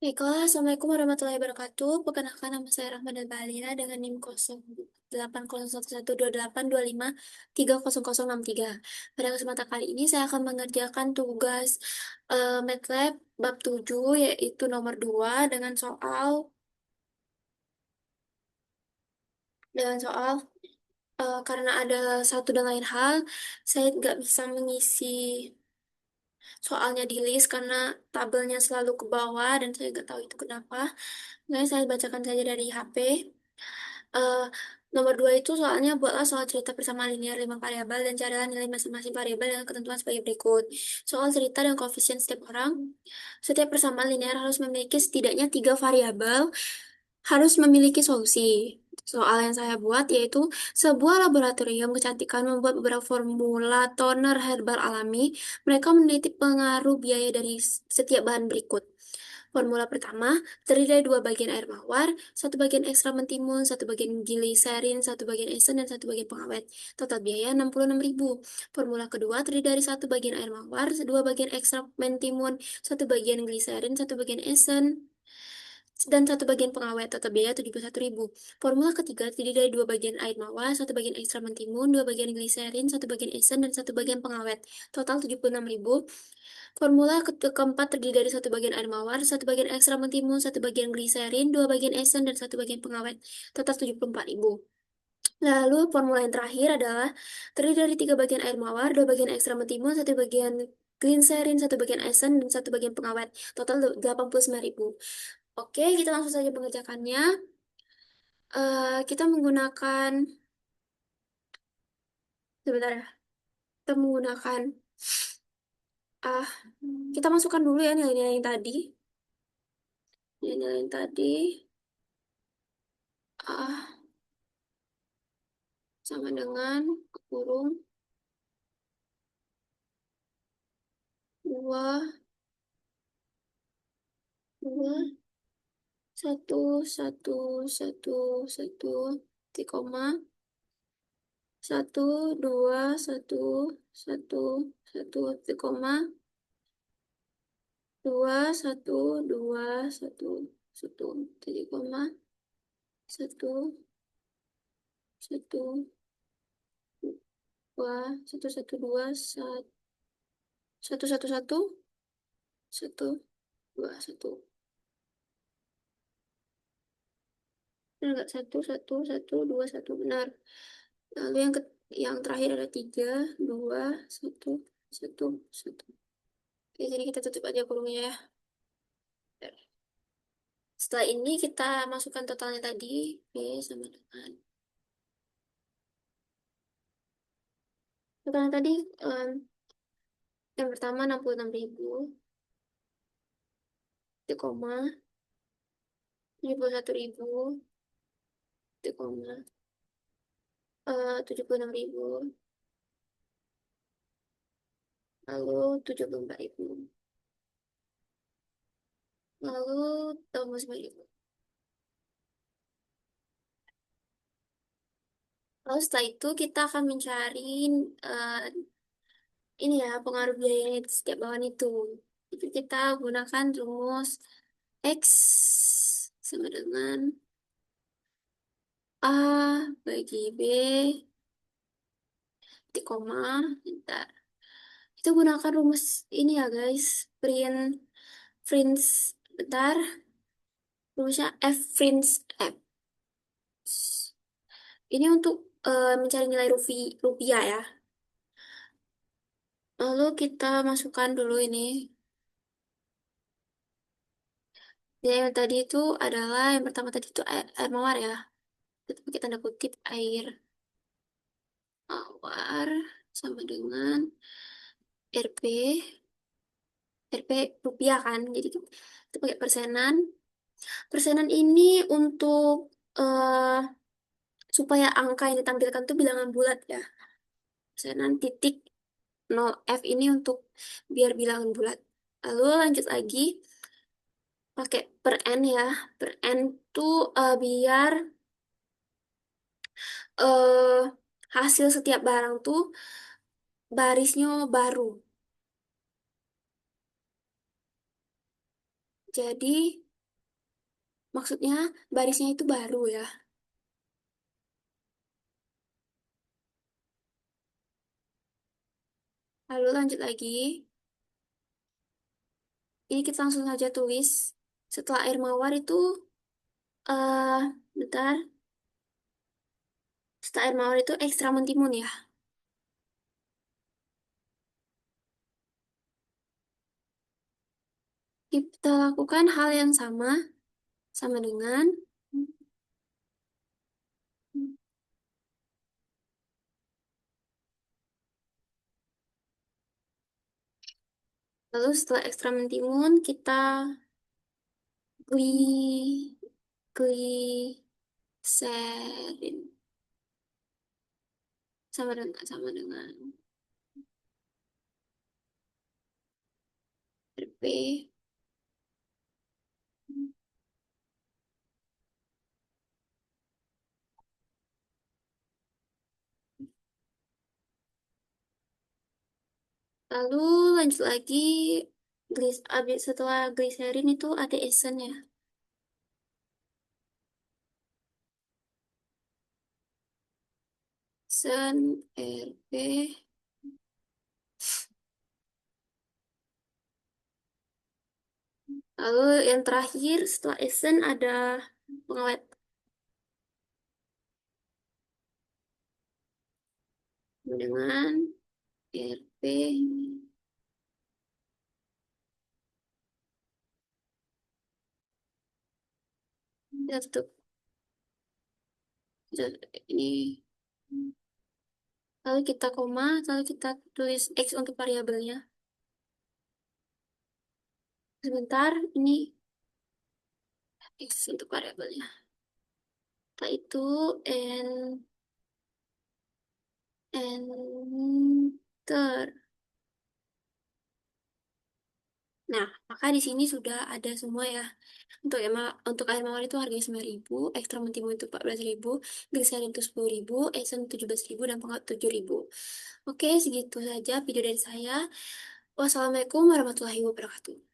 Baiklah, Assalamualaikum warahmatullahi wabarakatuh. Perkenalkan nama saya Rahmada Balina dengan NIM 08012825300063. Pada kesempatan kali ini saya akan mengerjakan tugas MATLAB bab 7 yaitu nomor 2 dengan soal karena ada satu dan lain hal saya nggak bisa mengisi soalnya di list karena tabelnya selalu ke bawah dan saya nggak tahu itu kenapa. Nah, saya bacakan saja dari HP. Eh, Nomor 2 itu soalnya buatlah soal cerita bersama linear 5 variabel dan carilah nilai masing-masing variabel dengan ketentuan sebagai berikut. Soal cerita dan koefisien setiap orang. Setiap persamaan linear harus memiliki setidaknya 3 variabel, harus memiliki solusi. Soal yang saya buat yaitu sebuah laboratorium kecantikan membuat beberapa formula toner herbal alami. Mereka meneliti pengaruh biaya dari setiap bahan berikut. Formula pertama terdiri dari dua bagian air mawar, satu bagian ekstra mentimun, satu bagian gliserin, satu bagian esen, dan satu bagian pengawet. Total biaya 66.000. Formula kedua terdiri dari satu bagian air mawar, dua bagian ekstra mentimun, satu bagian gliserin, satu bagian esen, dan satu bagian pengawet. Total biaya 71.000. Formula ketiga terdiri dari dua bagian air mawar, satu bagian ekstra mentimun, dua bagian gliserin, satu bagian esen, dan satu bagian pengawet. Total 76.000. Formula keempat terdiri dari satu bagian air mawar, satu bagian ekstra mentimun, satu bagian gliserin, dua bagian esen, dan satu bagian pengawet. Total 74.000. Lalu formula yang terakhir adalah terdiri dari tiga bagian air mawar, dua bagian ekstra mentimun, satu bagian gliserin, satu bagian esen, dan satu bagian pengawet. Total 89.000. Oke, kita langsung saja mengerjakannya. Kita menggunakan, sebentar ya, kita menggunakan, ah, kita masukkan dulu ya nilai-nilai yang tadi. Nilai-nilai yang tadi, ah, sama dengan kurung 2 2 1 1 1 1 titik koma 1 2 1 1 1 titik koma 2 1 2 1 1 titik koma 1 1 1 1 1 1 1 1 1 enggak 1 1 1 1 benar. Lalu yang terakhir ada 3 2 1 1 1. Oke, jadi kita tutup aja kurungnya ya. Setelah ini kita masukkan totalnya tadi. Oke, sama dengan totalnya tadi, em, yang pertama 66.000, titik koma 71.000, titik koma 76.000, lalu 74.000, lalu tambah 9.000. Lalu setelah itu kita akan mencari eh, ini ya pengaruh biaya di setiap bahan itu. Itu kita gunakan rumus X sama dengan A bagi B titik koma. Bentar. Kita gunakan rumus ini ya guys. Prince, bentar. Rumusnya F Prince F. Ini untuk mencari nilai rupiah ya. Lalu kita masukkan dulu ini. Yang tadi itu adalah yang pertama tadi itu air mawar ya. Kita pakai tanda kutip air mawar sama dengan RP, RP rupiah kan. Jadi kita pakai persenan. Persenan ini untuk supaya angka yang ditampilkan itu bilangan bulat ya. Persenan titik 0 F ini untuk biar bilangan bulat. Lalu lanjut lagi pakai per N ya. Per N tuh biar eh, hasil setiap barang tuh barisnya baru. Jadi Maksudnya barisnya itu baru ya. Lalu lanjut lagi. Ini kita langsung saja tulis. Setelah air mawar itu, bentar. Setelah air mawar itu ekstra mentimun ya. Kita lakukan hal yang sama, sama dengan. Lalu setelah ekstra mentimun, kita gli, gliserin. Sama dengan RP. Lalu lanjut lagi, setelah gliserin itu ada esen ya. Esen RP. Lalu yang terakhir setelah esen ada pengawet dengan RP. Kita tutup. Ini. Lalu kita koma, lalu kita tulis X untuk variabelnya. Sebentar, ini X untuk variabelnya. Setelah itu, and enter. Nah, maka di sini sudah ada semua ya. Untuk air mawar itu harganya 9.000, ekstra mentimun itu 14.000, gliserin itu 10.000, esen 17.000, dan pengawet 7.000. Oke, segitu saja video dari saya. Wassalamualaikum warahmatullahi wabarakatuh.